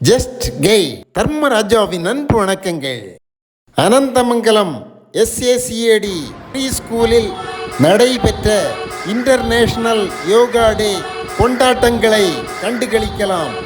Just Ghai தர்மராஜாவின் அன்பு வணக்கங்கள். Ananthamangalam SACAD pre ஸ்கூலில் நடைபெற்ற இன்டர்நேஷனல் யோகா டே கொண்டாட்டங்களை கண்டுகளிக்கலாம்.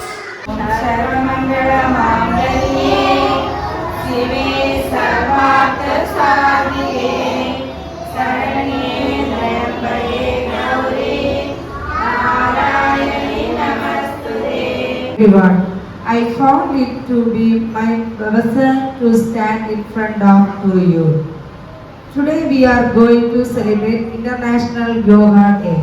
I found it to be my pleasure to stand in front of you. Today we are going to celebrate International Yoga Day.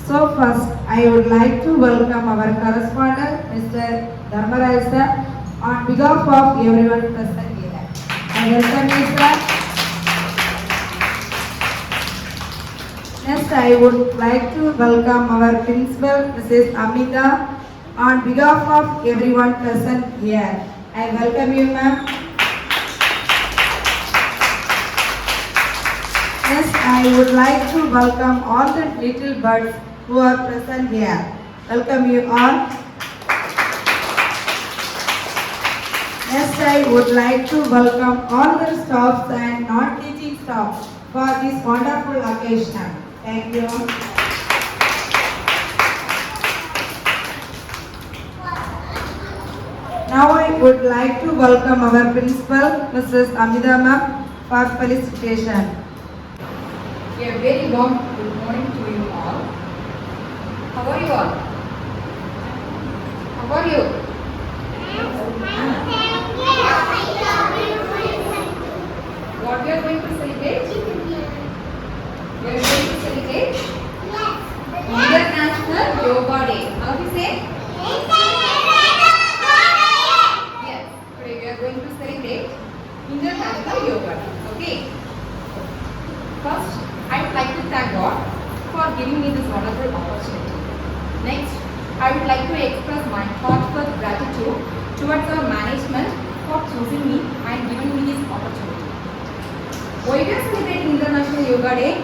So first I would like to welcome our correspondent Mr. Dharmaraj on behalf of everyone present here. I welcome you, sir. Next I would like to welcome our principal Mrs. Amita on behalf of everyone present here. I welcome you, ma'am. Next, I would like to welcome all the little birds who are present here. Welcome you all. Next, I would like to welcome all the staffs and non-teaching staff for this wonderful occasion. Thank you. Now I would like to welcome our principal, Mrs. Amida ma'am, for felicitation. A very warm good morning to you all. How are you all? How are you? What we are going to celebrate? We are going to celebrate International Yoga Day. How do you say? Going to celebrate International Yoga Day. Okay. First, I would like to thank God for giving me this wonderful opportunity. Next, I would like to express my heartfelt gratitude towards our management for choosing me and giving me this opportunity. Why we are celebrating International Yoga Day?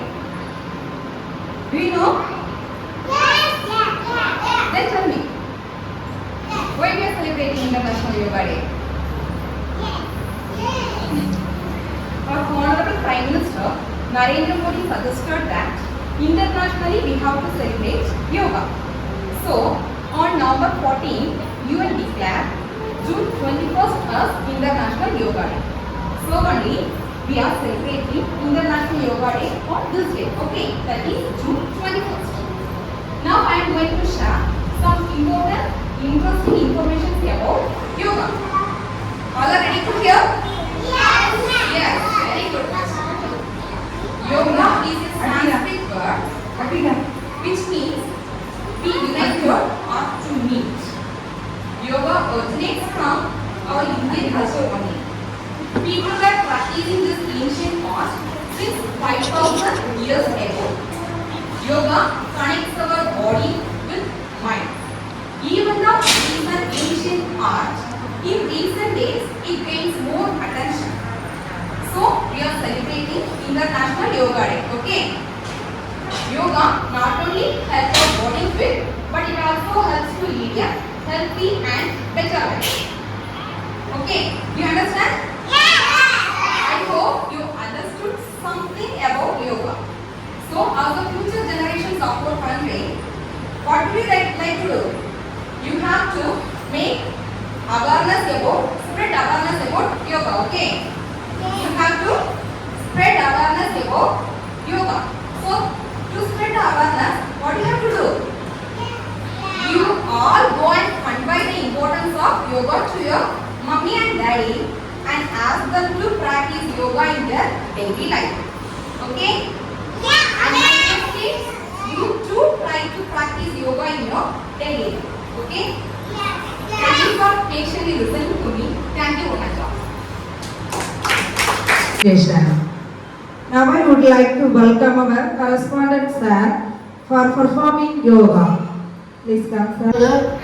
Do you know? Yes. Then tell me. Why we are celebrating International Yoga Day? Our Honorable Prime Minister Narendra Modi suggested that internationally we have to celebrate yoga. So, on November 14, UN declared June 21st as International Yoga Day. So only we are celebrating International Yoga Day on this day. Okay, that is June 21st. Now I am going to share some important, interesting information about yoga. All are ready to hear? Yes, very good. Yoga is a Sanskrit word which means be united or to meet. Yoga originates from our Indian culture only. People were practicing this ancient art since 5,000 years ago. Yoga connects our body with mind. Even though it is an ancient art, in recent days it gains more attention. So we are celebrating International Yoga Day. Okay. Yoga not only helps our body fit, but it also helps to lead a healthy and better life. Okay. Do you understand? Yes. I hope you understood something about yoga. So as the future generations of our country, what would you like to do? You have to make awareness about, spread awareness about yoga. Okay. You have to spread awareness about yoga. So, to spread awareness, what you have to do? You all go and convey the importance of yoga to your mummy and daddy and ask them to practice yoga in their daily life. Okay? Yeah. And my kids, you too try to practice yoga in your daily life. Okay? Yeah. Thank you for patiently listening to me. Thank you, Onaka. Now I would like to welcome our correspondent sir for performing yoga. Please come, sir.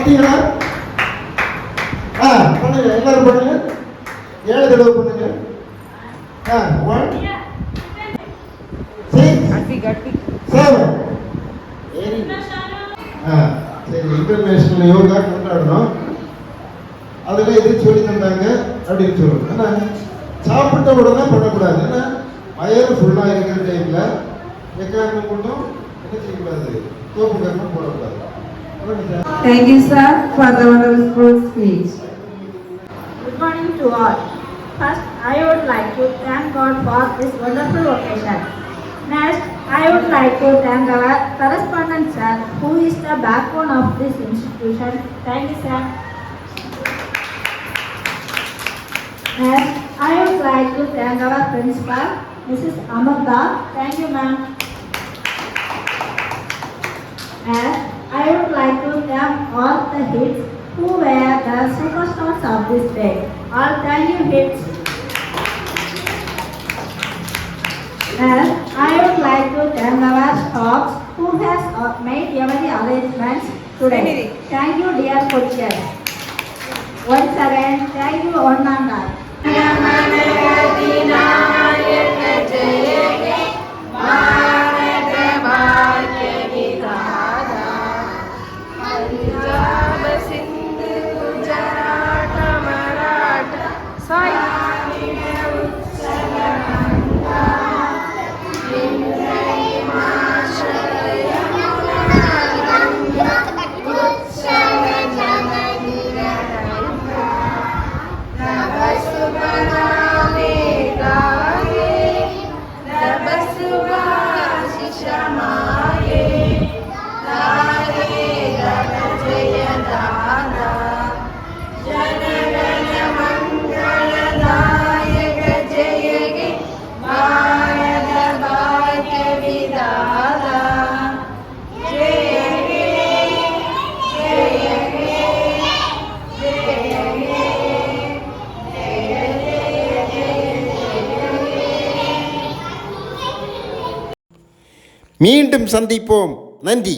பார்த்தீங்களா? பண்ணுங்க, எல்லாரும் பண்ணுங்க. 7 தடவை பண்ணுங்க. 1 6 7. சரி, international yoga கொண்டாடணும். அதில் எது சொல்லி தந்தாங்க அப்படின்னு சொல்லணும். ஏன்னா சாப்பிட்ட உடனே பண்ணக்கூடாது. ஏன்னா வயறு ஃபுல்லாக இருக்கிற டைமில் எக்காரணம் கொண்டும் என்ன செய்யக்கூடாது, தோப்பு கரணம் போடக்கூடாது. Thank you, sir, for the wonderful speech. Good morning to all. First, I would like to thank God for this wonderful occasion. Next, I would like to thank our correspondent sir, who is the backbone of this institution. Thank you, sir. Next, I would like to thank our principal, Mrs. Amarta. Thank you, ma'am. And I would like to thank all the hits who were the superstars of this day. All thank you hits. And I would like to thank our staff who has made every arrangements today. Thank you, dear coaches. Once again, thank you one and all. மீண்டும் சந்திப்போம். நன்றி.